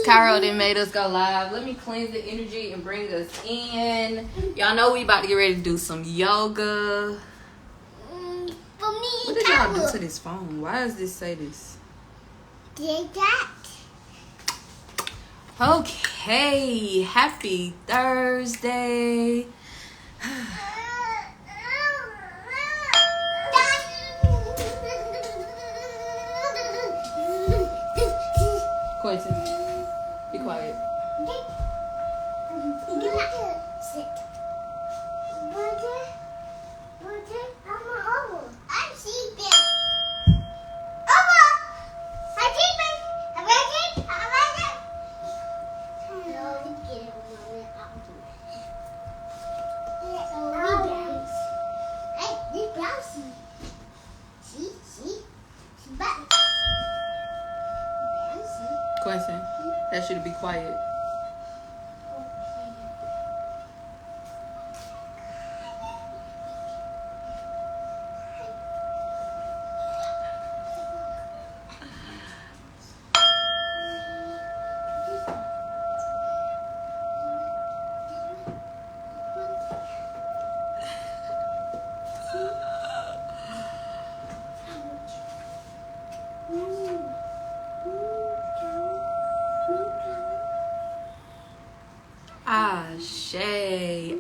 Cairo then made us go live. Let me cleanse the energy and bring us in. Y'all know we about to get ready to do some yoga. What did y'all do to this phone? Why does this say this? Okay, happy Thursday. Quentin, be quiet. Sit. I'm sleeping. Quentin, that should be quiet.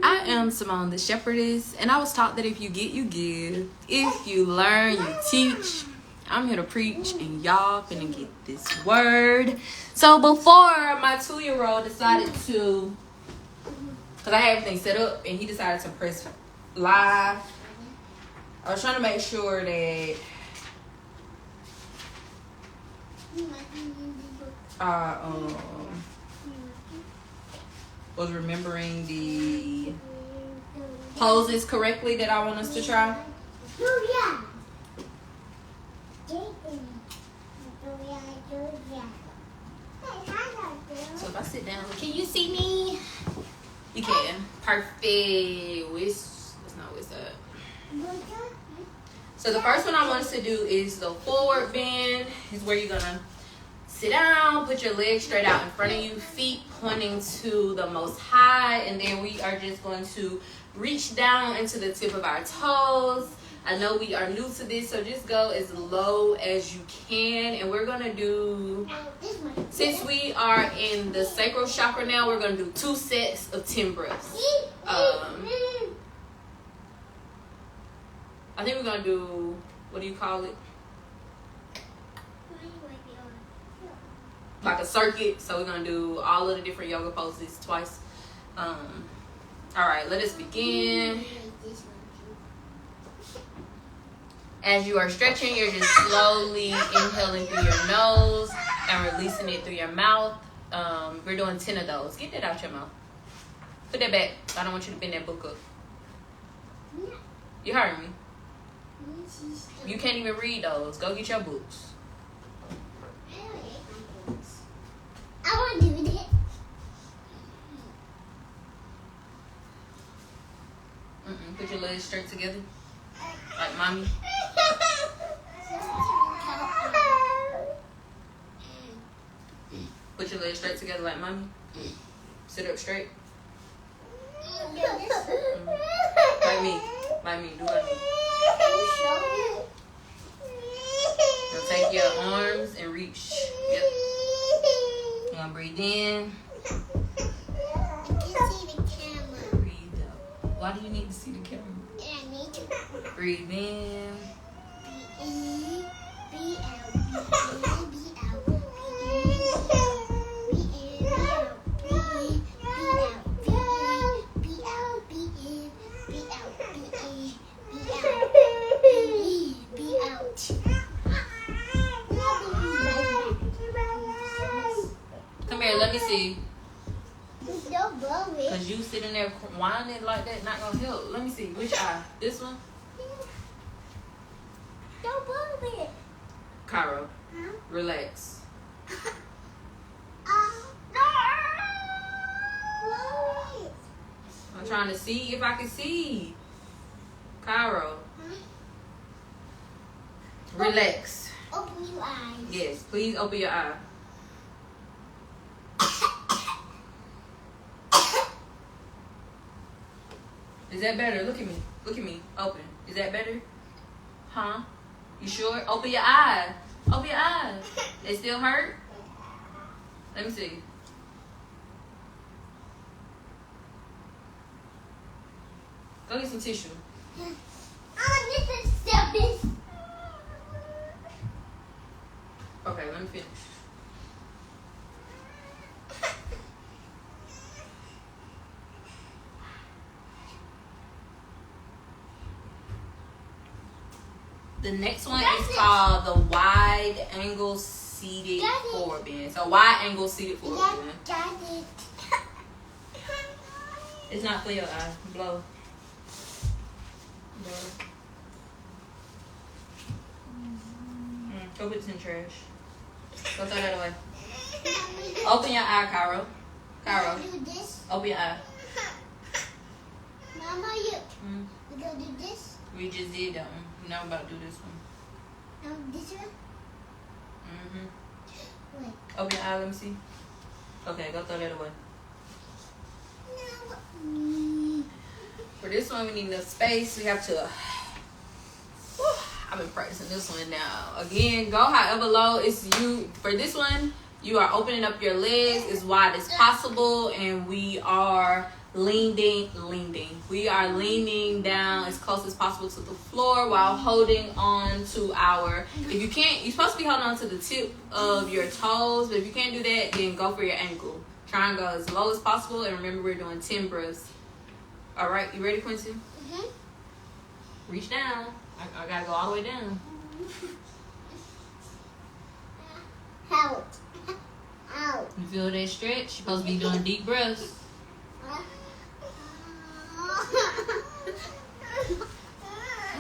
I am Simone the Shepherdess, and I was taught that if you get, you give. If you learn, you teach. I'm here to preach, and y'all finna get this word. So before my 2-year-old decided to, because I had everything set up, and he decided to press live, I was trying to make sure that was remembering the poses correctly that I want us to try. So if I sit down, can you see me? You can. Perfect. Let's not waste that. So the first one I want us to do is the forward bend. Is where you're gonna sit down, put your legs straight out in front of you, feet pointing to the most high, and then we are just going to reach down into the tip of our toes. I know we are new to this, so just go as low as you can. And we're going to do, since we are in the sacral chakra now, we're going to do 2 sets of 10 breaths. I think we're going to do, what do you call it? Like a circuit. So we're going to do all of the different yoga poses twice. All right, let us begin. As you are stretching, you're just slowly inhaling through your nose and releasing it through your mouth. We're doing 10 of those. Get that out your mouth. Put that back. I don't want you to bend that book up. You heard me? You can't even read those. Go get your books. I want to do it. Put your legs straight together. Like mommy. Put your legs straight together like mommy. Sit up straight. Like me. Like me. Do like me. Now take your arms and reach. Yep. You're gonna breathe in. I can see the camera. Breathe out. Why do you need to see the camera? I need to Breathe in. breathe out. Come here, let me see. Don't blow it. Cause you sitting there whining like that, not gonna help. Let me see, which eye? This one? Don't blow it. Cairo, Huh? relax. Blow it. I'm trying to see if I can see. Cairo, relax. Open your eyes. Yes, please open your eye. Is that better? Look at me. Look at me. Open. Is that better? Huh? You sure? Open your eye. Open your eye. It still hurt? Let me see. Go get some tissue. Oh, this is stupid. Okay, let me finish. The next one is called the wide angle seated forward bend. So wide angle seated forward bend. Got it. It's not for your eye. Blow. Blow. Go put this in trash. Go throw that away. Open your eye, Cairo. Cairo. Do this. Open your eye. Mama, we gonna do this. We just did that one. Now I'm about to do this one. This one. Wait. Open your eye, let me see. Okay, go throw that away. No. For this one, we need enough space. We have to. I've been practicing this one now. Again, go however low. It's you. For this one, you are opening up your legs as wide as possible, and we are leaning. We are leaning down as close as possible to the floor while holding on to our. If you can't, you're supposed to be holding on to the tip of your toes, but if you can't do that, then go for your ankle. Try and go as low as possible, and remember we're doing 10 breaths. All right, you ready, Quincy? Reach down. I gotta go all the way down. Out. Out. You feel that stretch? You're supposed to be doing deep breaths.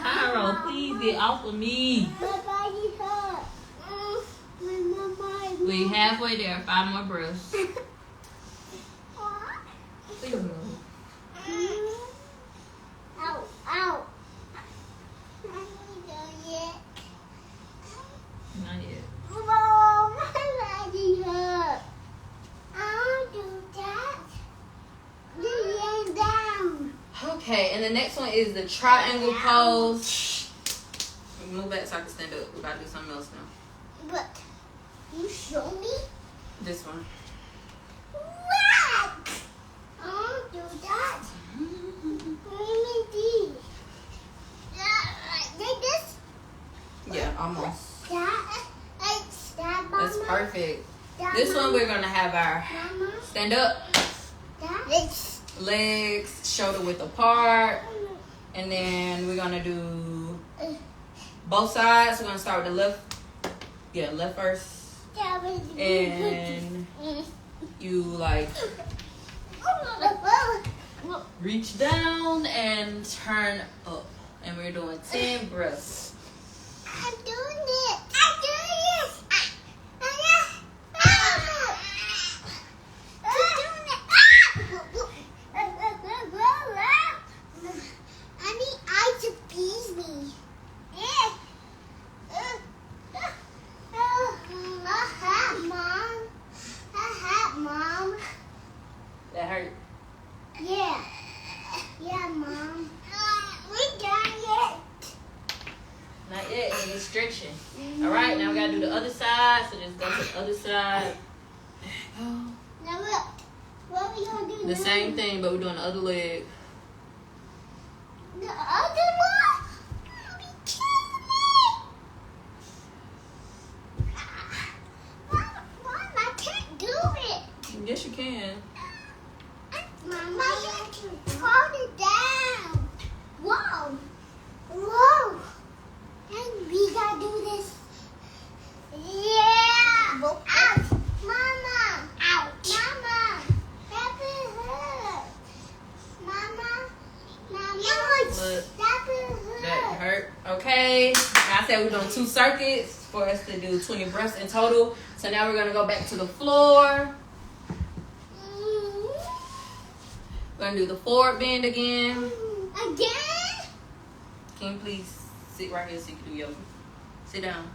Cairo, please get off of me. My body hurt. We halfway there. 5 more breaths. Please move. Out. Out. Not yet. Mom, my body hurt. I don't do that. Lay down. Okay, and the next one is the triangle pose. Move back so I can stand up. We're about to do something else now. But you show me This one. what? I don't do that. Let me like this. Yeah, almost. That. That. That's perfect. This one we're gonna have our Mama. stand up, That. legs shoulder width apart, and then we're gonna do both sides. We're gonna start with the left. Yeah, left first. And you like reach down and turn up. And we're doing 10 breaths. I'm doing it. I'm doing it. I need eyes to please me. Mom. That hurt. Yeah. Yeah, Mom. We done yet. Not yet. And it's stretching. All right, now we gotta do the other side. So just go to the other side. Now look. What are we gonna do The now? same thing, but we're doing the other leg. The other one? Be kidding me. Mom, I can't do it. Yes, you can. Mama, hold it down. Whoa. Whoa. And we gotta do this. Yeah. Ouch. Mama. Ouch. Mama. That hurt. Mama. Look, That that hurt. hurt. Okay. I said we're doing 2 circuits for us to do 20 breaths in total. So now we're gonna go back to the floor. We're gonna do the forward bend again. Again? Can you please sit right here so you can do yoga? Sit down.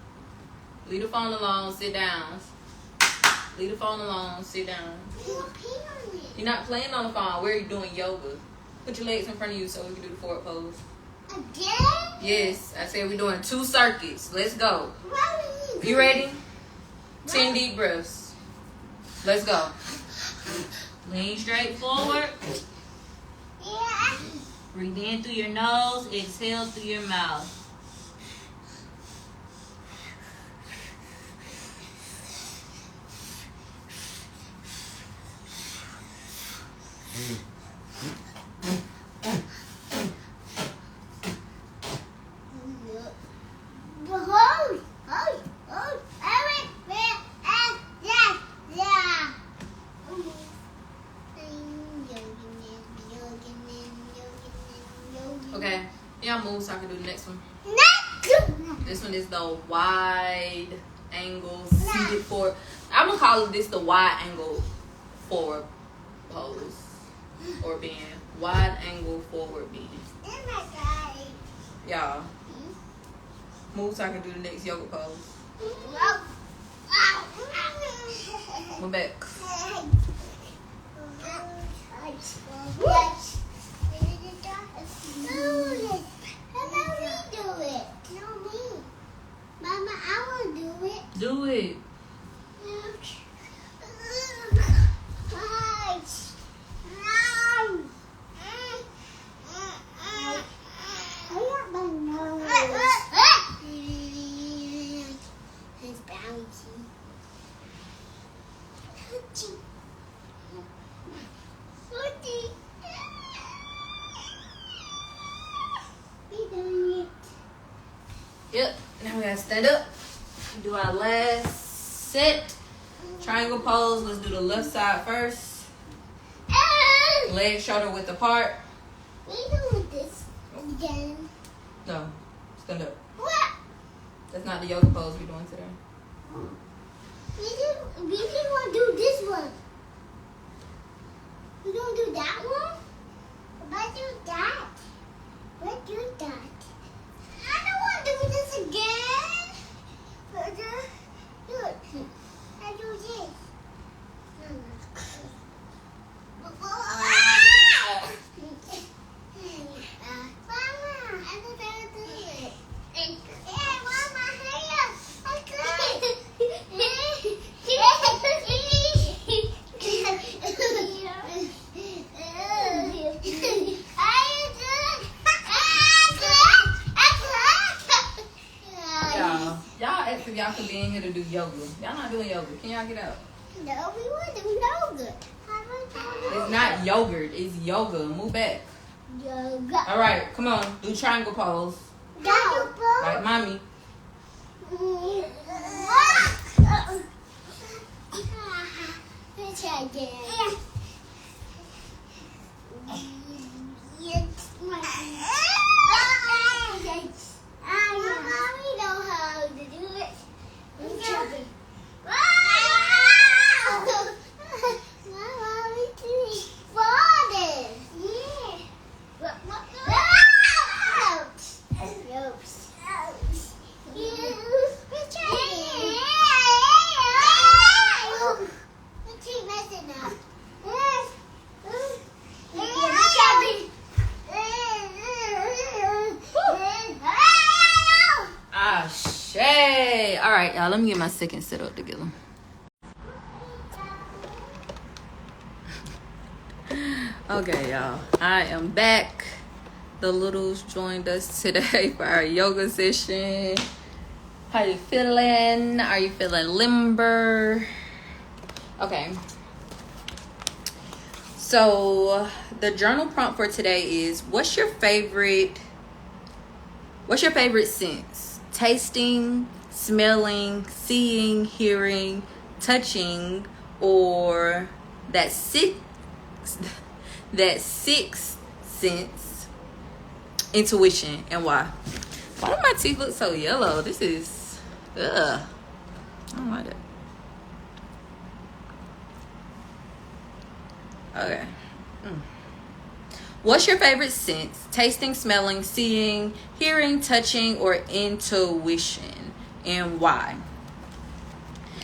Leave the phone alone. Sit down. Leave the phone alone. Sit down. You're playing on it. You're not playing on the phone. We're doing yoga. Put your legs in front of you so we can do the forward pose. Again? Yes, I said we're doing 2 circuits. Let's go. You ready? 10 deep breaths. Let's go. Lean straight forward. Yeah. Breathe in through your nose. Exhale through your mouth. Okay, y'all move so I can do the next one. This one is the wide angle seated forward. I'm gonna call this the wide angle forward pose or bend. Wide angle forward bend. Y'all move so I can do the next yoga pose. Move back. Do it. It's bouncy. Yep. Now we gotta stand up. Do our last set. Triangle pose. Let's do the left side first. Legs shoulder width apart. We doing this again. No. Stand up. What? That's not the yoga pose we're doing today. We just want to do this one. We don't do that one? Let's do that. Let's do that. I don't want to do this again. Look. I do this. Mama, I don't know how to do it. Yeah, Mama, hurry up. I can't. Y'all ask if y'all can be in here to do yoga. Y'all not doing yoga. Can y'all get out? No, we want to do yogurt. It's not yogurt. It's yoga. Move back. Yoga. All right. Come on. Do triangle pose. Like mommy. Let's try again. We know how to do it. Ah, shay. All right, y'all. Let me get my second set up together. Okay, y'all. I am back. The littles joined us today for our yoga session. How you feeling? Are you feeling limber? Okay. So the journal prompt for today is: what's your favorite sense? Tasting, smelling, seeing, hearing, touching, or that sixth sense, intuition, and why? Why do my teeth look so yellow? This is ugh. I don't like it. Okay. What's your favorite sense? Tasting, smelling, seeing, hearing, touching, or intuition, and why?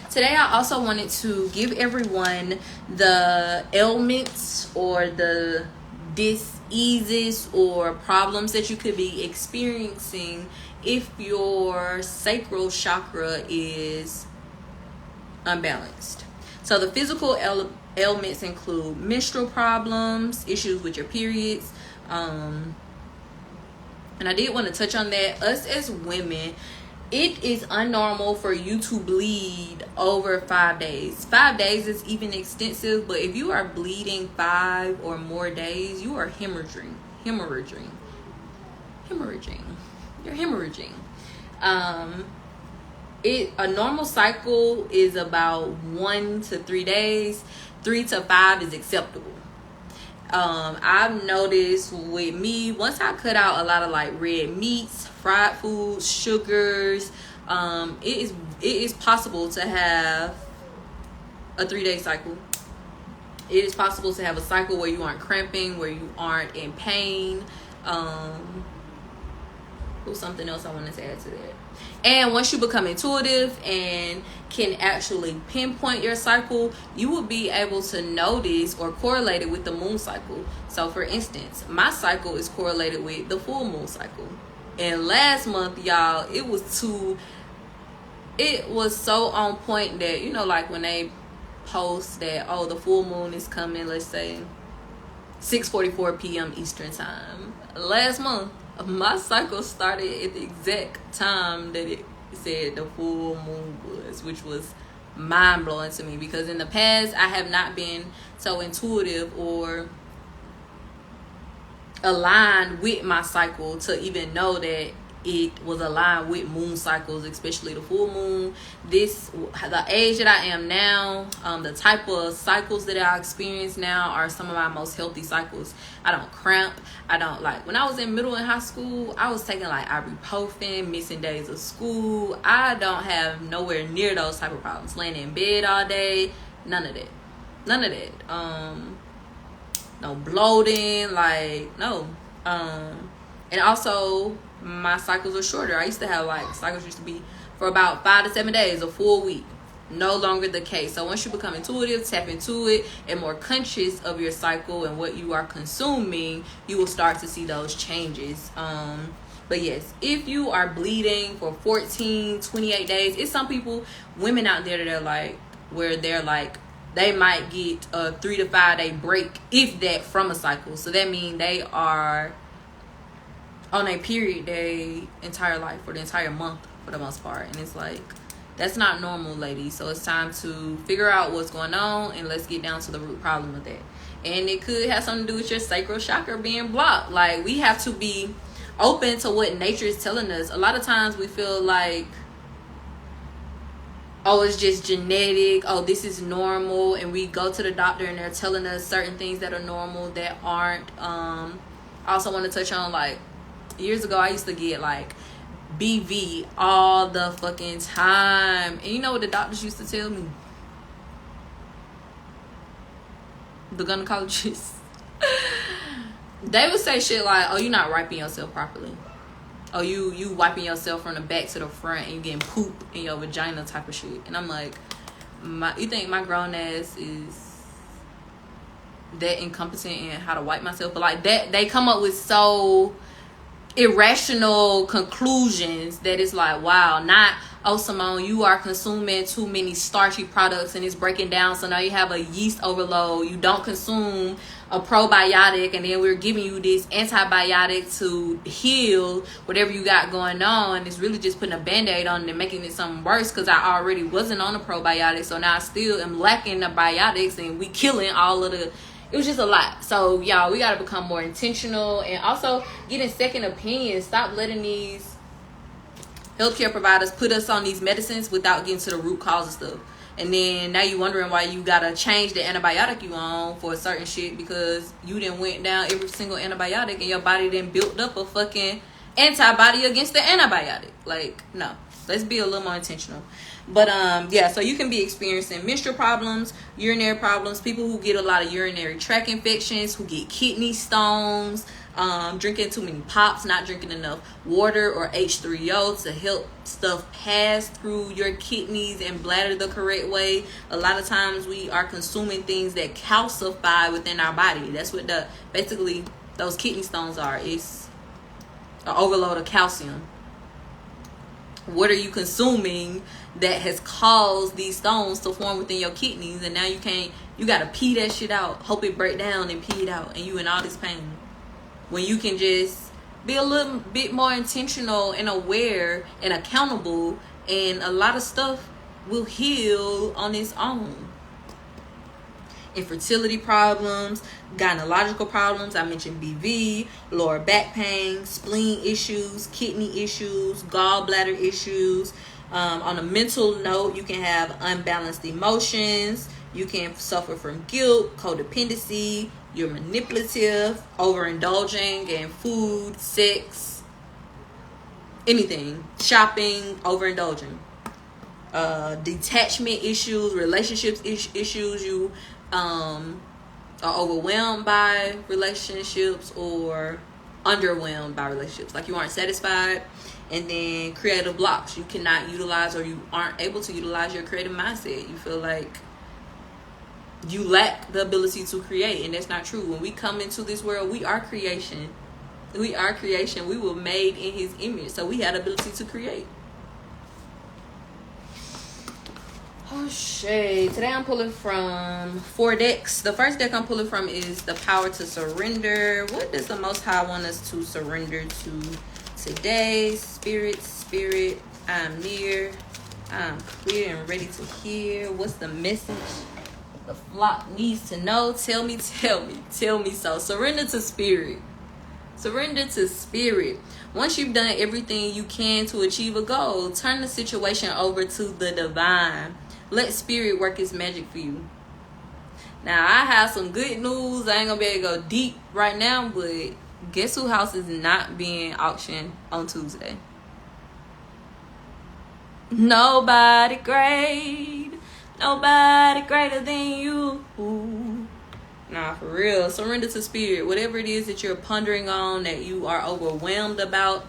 Today I also wanted to give everyone the ailments or the diseases or problems that you could be experiencing if your sacral chakra is unbalanced. So the physical ailments include menstrual problems, issues with your periods, and I did want to touch on that. Us as women, it is unnormal for you to bleed over 5 days. 5 days is even extensive, but if you are bleeding 5 or more days, you are hemorrhaging. You're hemorrhaging. A normal cycle is about 1 to 3 days. 3 to 5 is acceptable. I've noticed with me, once I cut out a lot of like red meats, fried foods, sugars, it is possible to have a 3-day cycle. It is possible to have a cycle where you aren't cramping, where you aren't in pain. What's something else I wanted to add to that? And once you become intuitive and can actually pinpoint your cycle, you will be able to notice or correlate it with the moon cycle. So for instance, my cycle is correlated with the full moon cycle. And last month, y'all, it was so on point that, you know, like when they post that, oh, the full moon is coming, let's say 6:44 p.m. Eastern time. Last month, my cycle started at the exact time that it said the full moon was, which was mind-blowing to me, because in the past I have not been so intuitive or aligned with my cycle to even know that it was aligned with moon cycles, especially the full moon. The age that I am now, the type of cycles that I experience now are some of my most healthy cycles. I don't cramp. I don't, like, when I was in middle and high school, I was taking like ibuprofen, missing days of school. I don't have nowhere near those type of problems. Laying in bed all day, none of that. No bloating, like, no. And also, my cycles are shorter. I used to have, like, cycles used to be for about 5 to 7 days, a full week. No longer the case. So once you become intuitive, tap into it, and more conscious of your cycle and what you are consuming, you will start to see those changes. But yes, if you are bleeding for 14, 28 days, it's some people, women out there that are like, where they're like, they might get a 3 to 5 day break, if that, from a cycle. So that means they are on a period their entire life, for the entire month for the most part. And it's like, that's not normal, ladies. So it's time to figure out what's going on, and let's get down to the root problem of that. And it could have something to do with your sacral chakra being blocked. Like, we have to be open to what nature is telling us. A lot of times we feel like, oh, it's just genetic, oh, this is normal, and we go to the doctor and they're telling us certain things that are normal that aren't. I also want to touch on, like, years ago I used to get like BV all the fucking time, and you know what the doctors used to tell me? The gynecologists. They would say shit like, oh, you're not wiping yourself properly. Oh, you wiping yourself from the back to the front and you getting poop in your vagina type of shit. And I'm like, you think my grown ass is that incompetent in how to wipe myself? But like that, they come up with so irrational conclusions that it's like, wow, not, oh, Simone, you are consuming too many starchy products and it's breaking down, so now you have a yeast overload. You don't consume a probiotic, and then we're giving you this antibiotic to heal whatever you got going on. It's really just putting a band-aid on it and making it something worse, because I already wasn't on a probiotic, so now I still am lacking the biotics, and we killing all of the. It was just a lot. So y'all, we got to become more intentional, and also getting second opinions. Stop letting these healthcare providers put us on these medicines without getting to the root cause of stuff. And then now you wondering why you got to change the antibiotic you on for a certain shit, because you didn't went down every single antibiotic and your body then built up a fucking antibody against the antibiotic. Like, no. Let's be a little more intentional. But yeah, so you can be experiencing menstrual problems, urinary problems, people who get a lot of urinary tract infections, who get kidney stones, drinking too many pops, not drinking enough water or H3O to help stuff pass through your kidneys and bladder the correct way. A lot of times we are consuming things that calcify within our body. That's what basically those kidney stones are. It's an overload of calcium. What are you consuming that has caused these stones to form within your kidneys, and now you gotta pee that shit out, hope it break down and pee it out, and you in all this pain, when you can just be a little bit more intentional and aware and accountable, and a lot of stuff will heal on its own. Infertility problems, gynecological problems, I mentioned BV, lower back pain, spleen issues, kidney issues, gallbladder issues. On a mental note, you can have unbalanced emotions, you can suffer from guilt, codependency, you're manipulative, overindulging in food, sex, anything, shopping, overindulging. Detachment issues, relationships issues, you are overwhelmed by relationships or underwhelmed by relationships, like you aren't satisfied. And then creative blocks, you cannot utilize, or you aren't able to utilize your creative mindset. You feel like you lack the ability to create, and that's not true. When we come into this world, we are creation. We are creation. We were made in his image, so we had the ability to create. Oh shit. Today I'm pulling from 4 decks. The first deck I'm pulling from is the Power to Surrender. What does the Most High want us to surrender to today? Spirit, I'm near, I'm clear and ready to hear. What's the message the flock needs to know? Tell me so. Surrender to spirit. Surrender to spirit. Once you've done everything you can to achieve a goal, turn the situation over to the divine. Let spirit work its magic for you. Now, I have some good news. I ain't gonna be able to go deep right now, but guess who house is not being auctioned on Tuesday? Nobody great. Nobody greater than you. Nah, for real. Surrender to spirit. Whatever it is that you're pondering on, that you are overwhelmed about,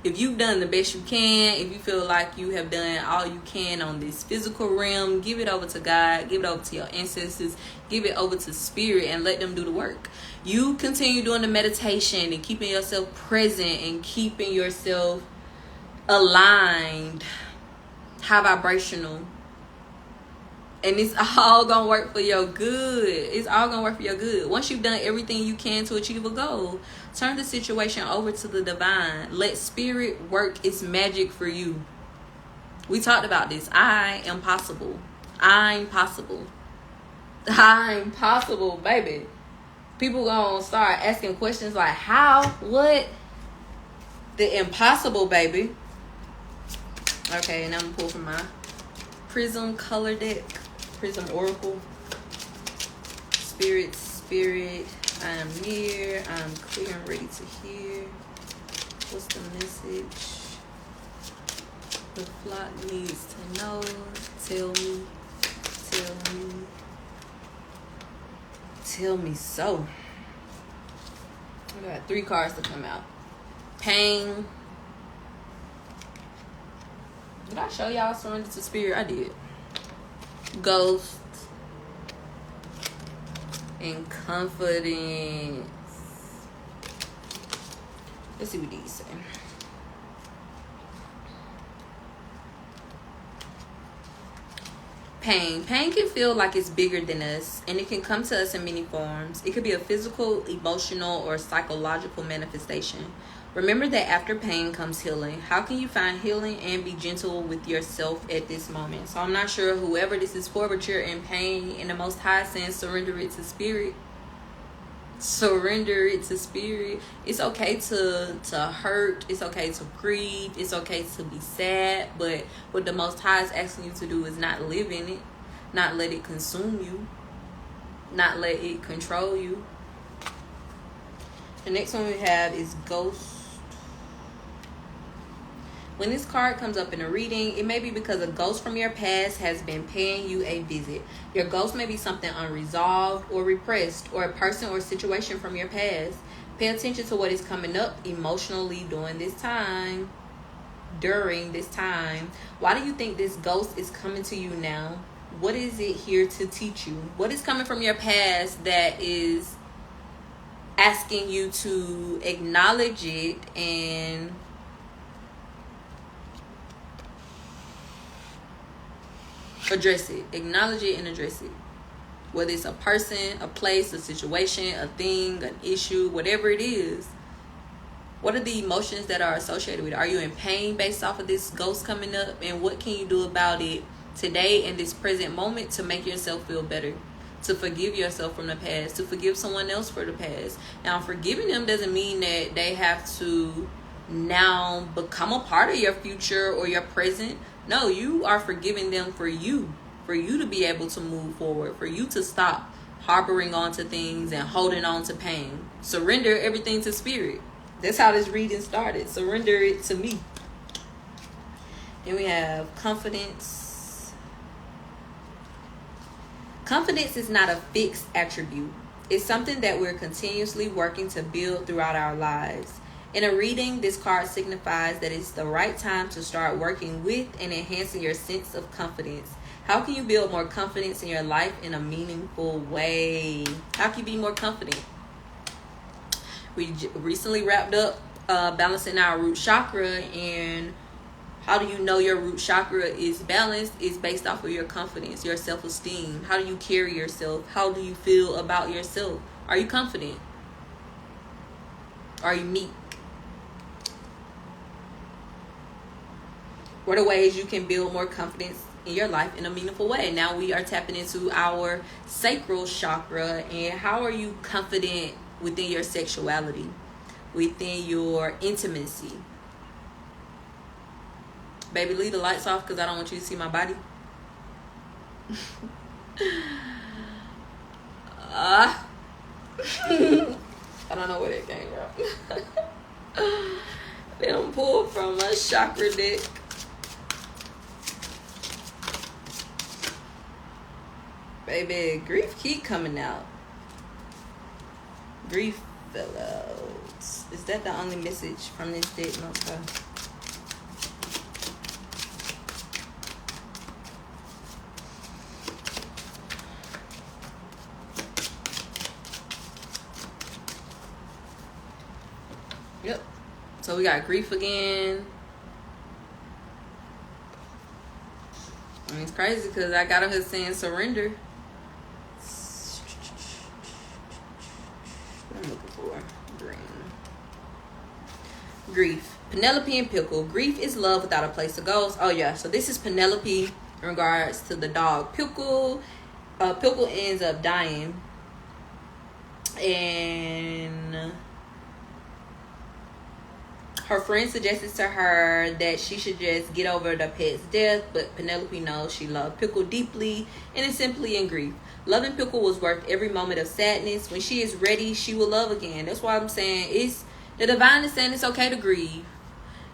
if you've done the best you can, if you feel like you have done all you can on this physical realm, give it over to God, give it over to your ancestors, give it over to spirit, and let them do the work. You continue doing the meditation and keeping yourself present and keeping yourself aligned, high vibrational. And it's all gonna work for your good. It's all gonna work for your good. Once you've done everything you can to achieve a goal, turn the situation over to the divine. Let spirit work its magic for you. We talked about this. I am possible. I'm possible. I'm possible, baby. People gonna start asking questions like, how? What? The impossible, baby. Okay, and I'm gonna pull from my Prism color deck. Prism Oracle. Spirit, I am near, I'm clear and ready to hear. What's the message the flock needs to know? Tell me so. I got 3 cards to come out. Pain. Did I show y'all surrender to spirit? I did. Ghost. And confidence. Let's see what these say. Pain. Pain can feel like it's bigger than us, and it can come to us in many forms. It could be a physical, emotional, or psychological manifestation. Remember that after pain comes healing. How can you find healing and be gentle with yourself at this moment? So I'm not sure whoever this is for, but you're in pain, and the Most High saying surrender it to spirit. Surrender it to spirit. It's okay to hurt. It's okay to grieve. It's okay to be sad. But what the Most High is asking you to do is not live in it. Not let it consume you. Not let it control you. The next one we have is Ghost. When this card comes up in a reading, it may be because a ghost from your past has been paying you a visit. Your ghost may be something unresolved or repressed, or a person or situation from your past. Pay attention to what is coming up emotionally during this time. Why do you think this ghost is coming to you now? What is it here to teach you? What is coming from your past that is asking you to acknowledge it and address it. Acknowledge it and address it. Whether it's a person, a place, a situation, a thing, an issue, whatever it is. What are the emotions that are associated with it? Are you in pain based off of this ghost coming up? And what can you do about it today in this present moment to make yourself feel better? To forgive yourself from the past, to forgive someone else for the past. Now, forgiving them doesn't mean that they have to now become a part of your future or your present. No, you are forgiving them for you to be able to move forward, for you to stop harboring onto things and holding on to pain. Surrender everything to spirit. That's how this reading started. Surrender it to me. Then we have confidence. Confidence is not a fixed attribute. It's something that we're continuously working to build throughout our lives. In a reading, this card signifies that it's the right time to start working with and enhancing your sense of confidence. How can you build more confidence in your life in a meaningful way? How can you be more confident? We recently wrapped up balancing our root chakra, and how do you know your root chakra is balanced? Is based off of your confidence, your self-esteem. How do you carry yourself? How do you feel about yourself? Are you confident? Are you meek? What are ways you can build more confidence in your life in a meaningful way? Now we are tapping into our sacral chakra, and how are you confident within your sexuality, within your intimacy? Baby, leave the lights off because I don't want you to see my body. I don't know where that came from. They don't pull from a chakra deck. Baby, grief keep coming out. Grief fell out. Is that the only message from this deck? Okay. Yep. So we got grief again. I mean, it's crazy because I got her saying surrender. What I'm looking for. Green. Grief. Penelope and Pickle. Grief is love without a place to go. Oh yeah. So this is Penelope in regards to the dog Pickle. Pickle ends up dying. And her friend suggested to her that she should just get over the pet's death, but Penelope knows she loved Pickle deeply and is simply in grief. Loving Pickle was worth every moment of sadness. When she is ready, she will love again. That's why I'm saying it's the divine is saying it's okay to grieve.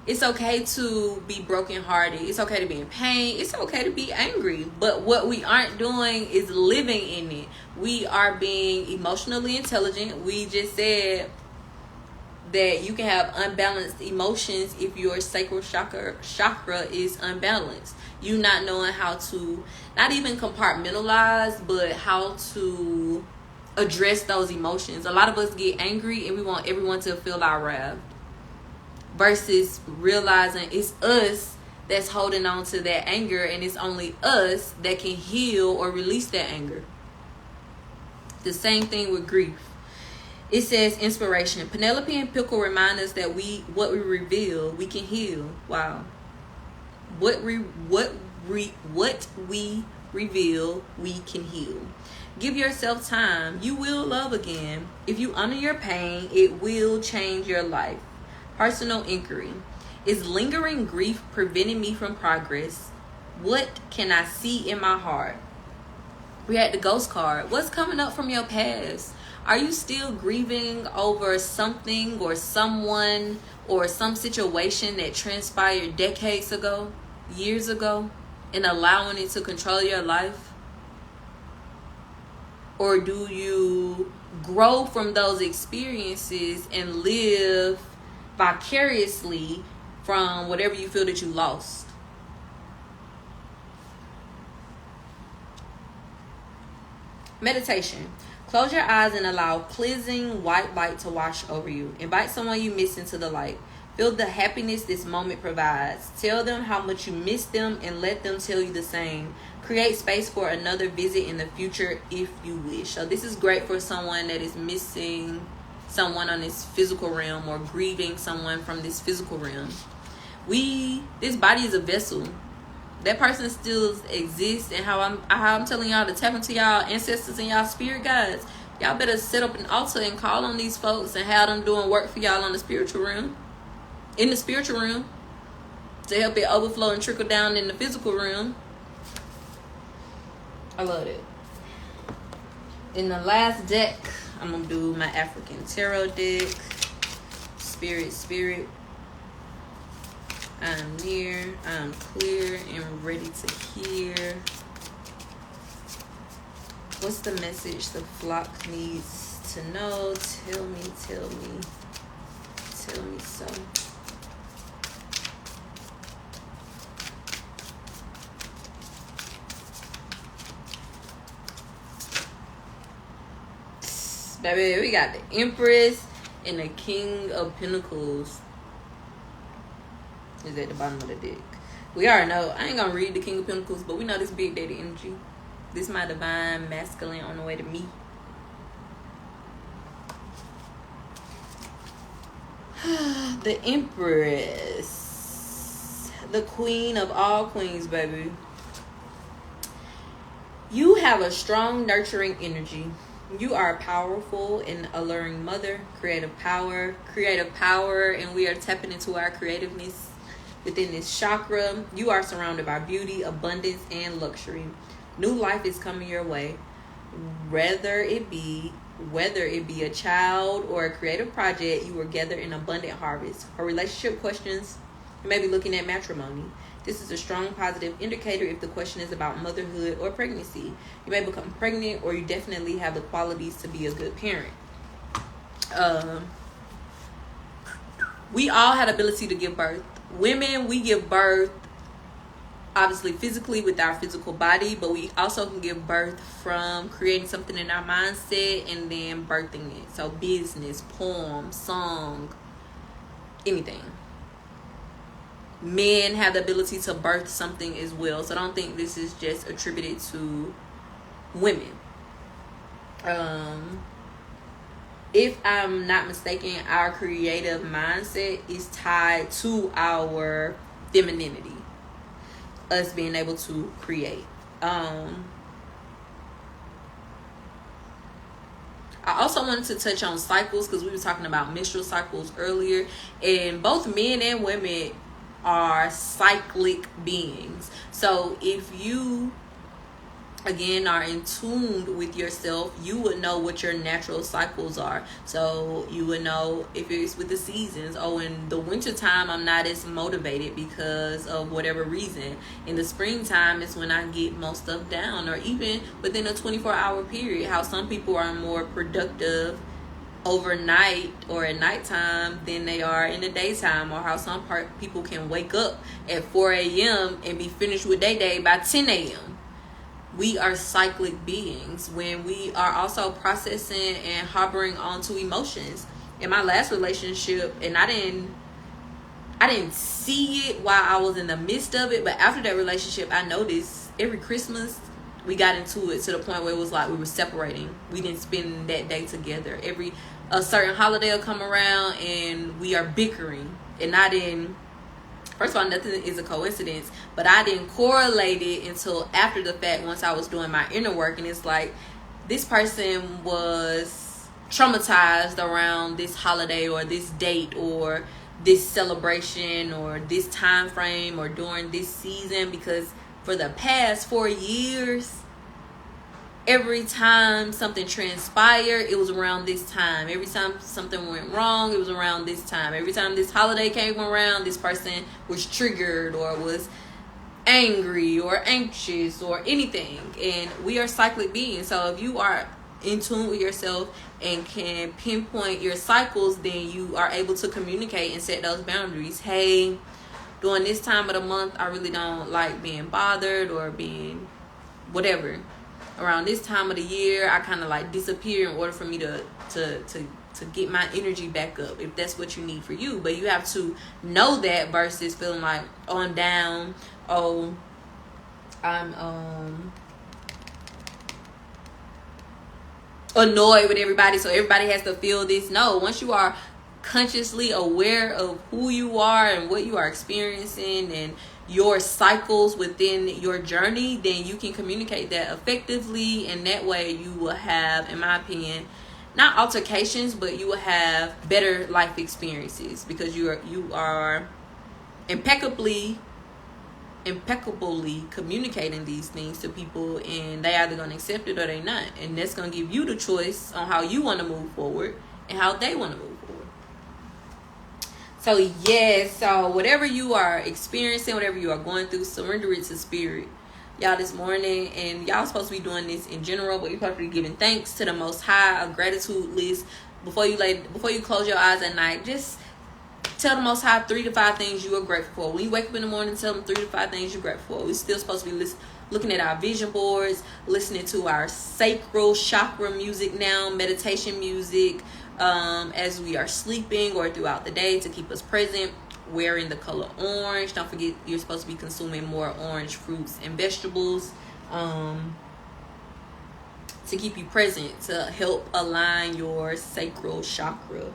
It's okay to be brokenhearted. It's okay to be in pain. It's okay to be angry. But what we aren't doing is living in it. We are being emotionally intelligent. We just said that you can have unbalanced emotions if your sacral chakra is unbalanced. You not knowing how to not even compartmentalize, but how to address those emotions. A lot of us get angry and we want everyone to feel our wrath, versus realizing it's us that's holding on to that anger, and it's only us that can heal or release that anger. The same thing with grief. It says inspiration. Penelope and Pickle remind us that what we reveal, we can heal. Wow. What we reveal, we can heal. Give yourself time. You will love again. If you honor your pain, it will change your life. Personal inquiry. Is lingering grief preventing me from progress? What can I see in my heart? We had the ghost card. What's coming up from your past? Are you still grieving over something or someone or some situation that transpired decades ago, years ago, and allowing it to control your life? Or do you grow from those experiences and live vicariously from whatever you feel that you lost? Meditation. Close your eyes and allow cleansing white light to wash over you. Invite someone you miss into the light. Feel the happiness this moment provides. Tell them how much you miss them and let them tell you the same. Create space for another visit in the future if you wish. So this is great for someone that is missing someone on this physical realm or grieving someone from this physical realm. This body is a vessel. That person still exists, and how I'm telling y'all to tap into y'all ancestors and y'all spirit guides. Y'all better set up an altar and call on these folks and have them doing work for y'all on the spiritual realm. In the spiritual realm. To help it overflow and trickle down in the physical realm. I love it. In the last deck, I'm going to do my African Tarot deck. Spirit. I'm near, I'm clear, and ready to hear. What's the message the flock needs to know? Tell me so. Baby, we got the Empress and the King of Pentacles. Is at the bottom of the deck. We already know. I ain't gonna read the King of Pentacles, but we know this big daddy energy. This my divine masculine on the way to me. The Empress. The queen of all queens, baby. You have a strong, nurturing energy. You are a powerful and alluring mother. Creative power, and we are tapping into our creativeness. Within this chakra, you are surrounded by beauty, abundance, and luxury. New life is coming your way. Whether it be a child or a creative project, you will gather an abundant harvest. For relationship questions, you may be looking at matrimony. This is a strong positive indicator if the question is about motherhood or pregnancy. You may become pregnant, or you definitely have the qualities to be a good parent. We all had ability to give birth. Women, we give birth obviously physically with our physical body, but we also can give birth from creating something in our mindset and then birthing it. So business, poem, song, anything. Men have the ability to birth something as well. So I don't think this is just attributed to women. If I'm not mistaken, our creative mindset is tied to our femininity. Us being able to create. I also wanted to touch on cycles because we were talking about menstrual cycles earlier. And both men and women are cyclic beings. So if you again are in tune with yourself, you would know what your natural cycles are. So you would know if it's with the seasons. Oh, in the winter time I'm not as motivated because of whatever reason. In the springtime is when I get most stuff down, or even within a 24-hour period, how some people are more productive overnight or at nighttime than they are in the daytime, or how some people can wake up at 4 a.m. and be finished with their day by 10 a.m. We are cyclic beings when we are also processing and harboring onto emotions. In my last relationship, and I didn't see it while I was in the midst of it, but after that relationship, I noticed every Christmas we got into it to the point where it was like we were separating. We didn't spend that day together. A certain holiday will come around and we are bickering. And I didn't, first of all, nothing is a coincidence, but I didn't correlate it until after the fact, once I was doing my inner work. And it's like, this person was traumatized around this holiday or this date or this celebration or this time frame or during this season, because for the past 4 years, every time something transpired, it was around this time. Every time something went wrong, it was around this time. Every time this holiday came around, this person was triggered or was angry or anxious or anything. And we are cyclic beings. So if you are in tune with yourself and can pinpoint your cycles, then you are able to communicate and set those boundaries. Hey, during this time of the month, I really don't like being bothered or being whatever. around this time of the year, I kind of like disappear in order for me to get my energy back up, if that's what you need for you. But you have to know that versus feeling like, oh, I'm down, oh, I'm annoyed with everybody, so everybody has to feel this. No, once you are consciously aware of who you are and what you are experiencing and your cycles within your journey, then you can communicate that effectively, and that way you will have, in my opinion, not altercations, but you will have better life experiences, because you are impeccably communicating these things to people, and they either gonna accept it or they not, and that's gonna give you the choice on how you want to move forward and how they want to move forward. So yes, so whatever you are experiencing, whatever you are going through, surrender it to spirit, y'all, this morning. And y'all supposed to be doing this in general, but you're supposed to be giving thanks to the Most High, a gratitude list before you close your eyes at night. Just tell the Most High 3 to 5 things you are grateful for. When you wake up in the morning, tell them 3 to 5 things you're grateful for. We're still supposed to be looking at our vision boards, listening to our sacral chakra music now, meditation music, as we are sleeping or throughout the day to keep us present. Wearing the color orange. Don't forget, you're supposed to be consuming more orange fruits and vegetables to keep you present, to help align your sacral chakra.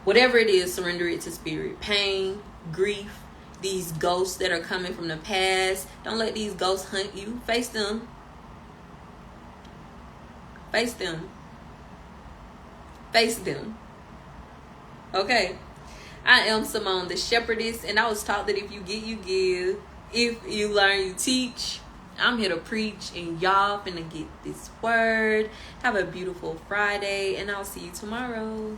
Whatever it is, surrender it to spirit. Pain, grief, these ghosts that are coming from the past, don't let these ghosts hunt you. Face them. Face them. Face them. Okay. I am Simone, the Shepherdess, and I was taught that if you get, you give. If you learn, you teach. I'm here to preach, and y'all finna get this word. Have a beautiful Friday, and I'll see you tomorrow.